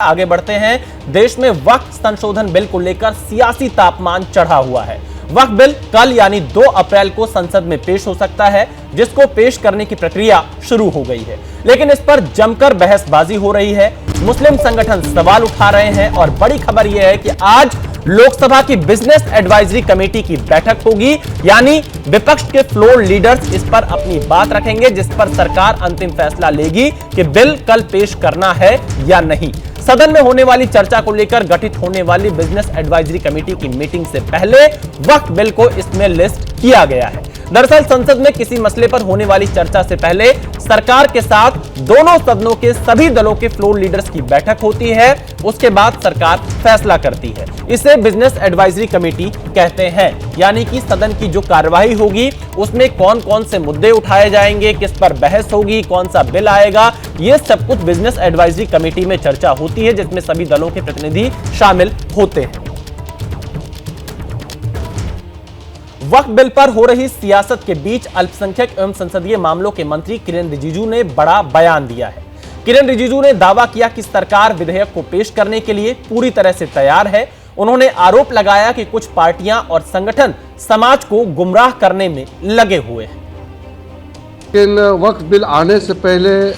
आगे बढ़ते हैं। देश में वक्फ संशोधन बिल को लेकर सियासी तापमान चढ़ा हुआ है। वक्फ बिल कल यानी 2 अप्रैल को संसद में पेश हो सकता है, जिसको पेश करने की प्रक्रिया शुरू हो गई है, लेकिन इस पर जमकर बहसबाजी हो रही है। मुस्लिम संगठन सवाल उठा रहे हैं और बड़ी खबर यह है कि आज लोकसभा की बिजनेस एडवाइजरी कमेटी की बैठक होगी, यानी विपक्ष के फ्लोर लीडर्स इस पर अपनी बात रखेंगे, जिस पर सरकार अंतिम फैसला लेगी कि बिल कल पेश करना है या नहीं। सदन में होने वाली चर्चा को लेकर गठित होने वाली बिजनेस एडवाइजरी कमेटी की मीटिंग से पहले वक्फ बिल को इसमें लिस्ट किया गया है। दरअसल संसद में किसी मसले पर होने वाली चर्चा से पहले सरकार के साथ दोनों सदनों के सभी दलों के फ्लोर लीडर्स की बैठक होती है, उसके बाद सरकार फैसला करती है। इसे बिजनेस एडवाइजरी कमेटी कहते हैं, यानी कि सदन की जो कार्यवाही होगी उसमें कौन कौन से मुद्दे उठाए जाएंगे, किस पर बहस होगी, कौन सा बिल आएगा, ये सब कुछ बिजनेस एडवाइजरी कमेटी में चर्चा होती है, जिसमें सभी दलों के प्रतिनिधि शामिल होते हैं। वक्फ बिल पर हो रही सियासत के बीच अल्पसंख्यक एवं संसदीय मामलों के मंत्री किरेन रिजिजू ने बड़ा बयान दिया है। किरेन रिजिजू ने दावा किया कि सरकार विधेयक को पेश करने के लिए पूरी तरह से तैयार है। उन्होंने आरोप लगाया कि कुछ पार्टियां और संगठन समाज को गुमराह करने में लगे हुए हैं। लेकिन वक्फ बिल आने से पहले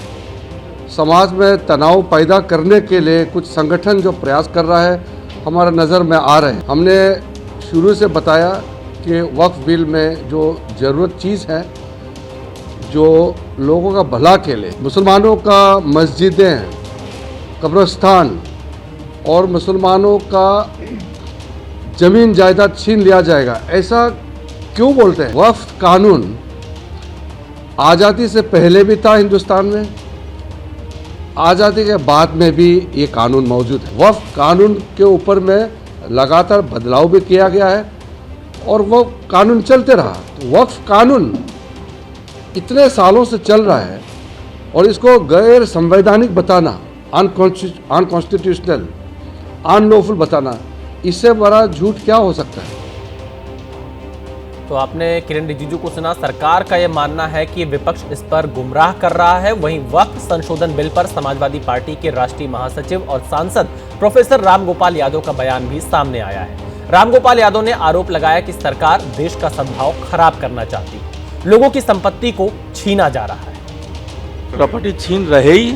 समाज में तनाव पैदा करने के लिए कुछ संगठन जो प्रयास कर रहा है हमारा नज़र में आ रहे हैं। हमने शुरू से बताया कि वक्फ बिल में जो ज़रूरत चीज़ है, जो लोगों का भला के लिए, मुसलमानों का मस्जिदें, कब्रिस्तान और मुसलमानों का ज़मीन जायदाद छीन लिया जाएगा, ऐसा क्यों बोलते हैं? वक्फ कानून आज़ादी से पहले भी था हिंदुस्तान में, आज़ादी के बाद में भी ये कानून मौजूद है। वक्फ कानून के ऊपर में लगातार बदलाव भी किया गया है और वो कानून चलते रहा। तो वक्फ कानून इतने सालों से चल रहा है और इसको गैर संवैधानिक बताना, अनकॉन्स्टिट्यूशनल, अनलॉफुल बताना, इससे बड़ा झूठ क्या हो सकता है? तो आपने किरेन रिजिजू को सुना। सरकार का यह मानना है कि विपक्ष इस पर गुमराह कर रहा है। वहीं वक्फ संशोधन बिल पर समाजवादी पार्टी के राष्ट्रीय महासचिव और सांसद प्रोफेसर रामगोपाल यादव का बयान भी सामने आया है। रामगोपाल यादव ने आरोप लगाया कि सरकार देश का सद्भाव खराब करना चाहती है, लोगों की संपत्ति को छीना जा रहा है। प्रॉपर्टी छीन रहे ही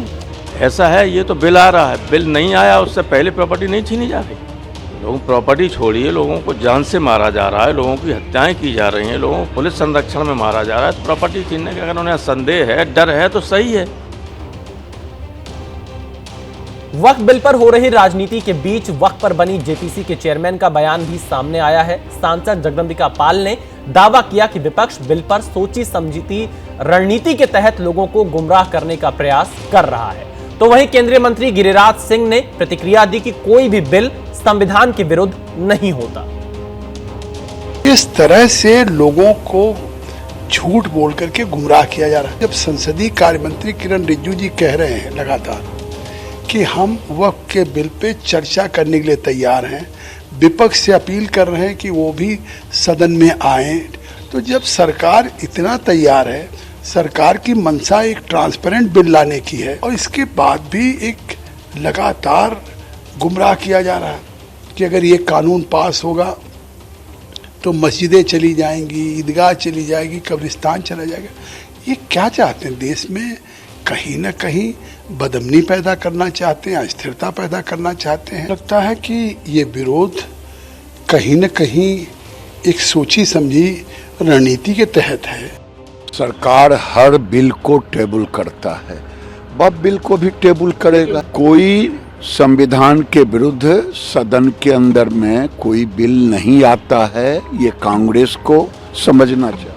ऐसा है, ये तो बिल आ रहा है, बिल नहीं आया उससे पहले प्रॉपर्टी नहीं छीनी जा रही। लोग प्रॉपर्टी छोड़िए, लोगों को जान से मारा जा रहा है, लोगों की हत्याएं की जा रही हैं, लोगों को पुलिस संरक्षण में मारा जा रहा है। तो प्रॉपर्टी छीनने का अगर उन्हें संदेह है, डर है, तो सही है। वक्फ बिल पर हो रही राजनीति के बीच वक्फ पर बनी जेपीसी के चेयरमैन का बयान भी सामने आया है। सांसद जगदंबिका पाल ने दावा किया कि विपक्ष बिल पर सोची समझी रणनीति के तहत लोगों को गुमराह करने का प्रयास कर रहा है। तो वहीं केंद्रीय मंत्री गिरिराज सिंह ने प्रतिक्रिया दी कि कोई भी बिल संविधान के विरुद्ध नहीं होता। इस तरह से लोगों को झूठ बोल करके गुमराह किया जा रहा है। जब संसदीय कार्य मंत्री किरेन रिजिजू जी कह रहे हैं लगातार कि हम वक्फ के बिल पे चर्चा करने के लिए तैयार हैं, विपक्ष से अपील कर रहे हैं कि वो भी सदन में आए, तो जब सरकार इतना तैयार है, सरकार की मंशा एक ट्रांसपेरेंट बिल लाने की है और इसके बाद भी एक लगातार गुमराह किया जा रहा है कि अगर ये कानून पास होगा तो मस्जिदें चली जाएंगी, ईदगाह चली जाएगी, कब्रिस्तान चला जाएगा। ये क्या चाहते हैं? देश में कहीं ना कहीं बदअमनी पैदा करना चाहते हैं, अस्थिरता पैदा करना चाहते हैं। लगता है कि ये विरोध कहीं न कहीं एक सोची समझी रणनीति के तहत है। सरकार हर बिल को टेबल करता है, वह बिल को भी टेबल करेगा। कोई संविधान के विरुद्ध सदन के अंदर में कोई बिल नहीं आता है, ये कांग्रेस को समझना चाहिए।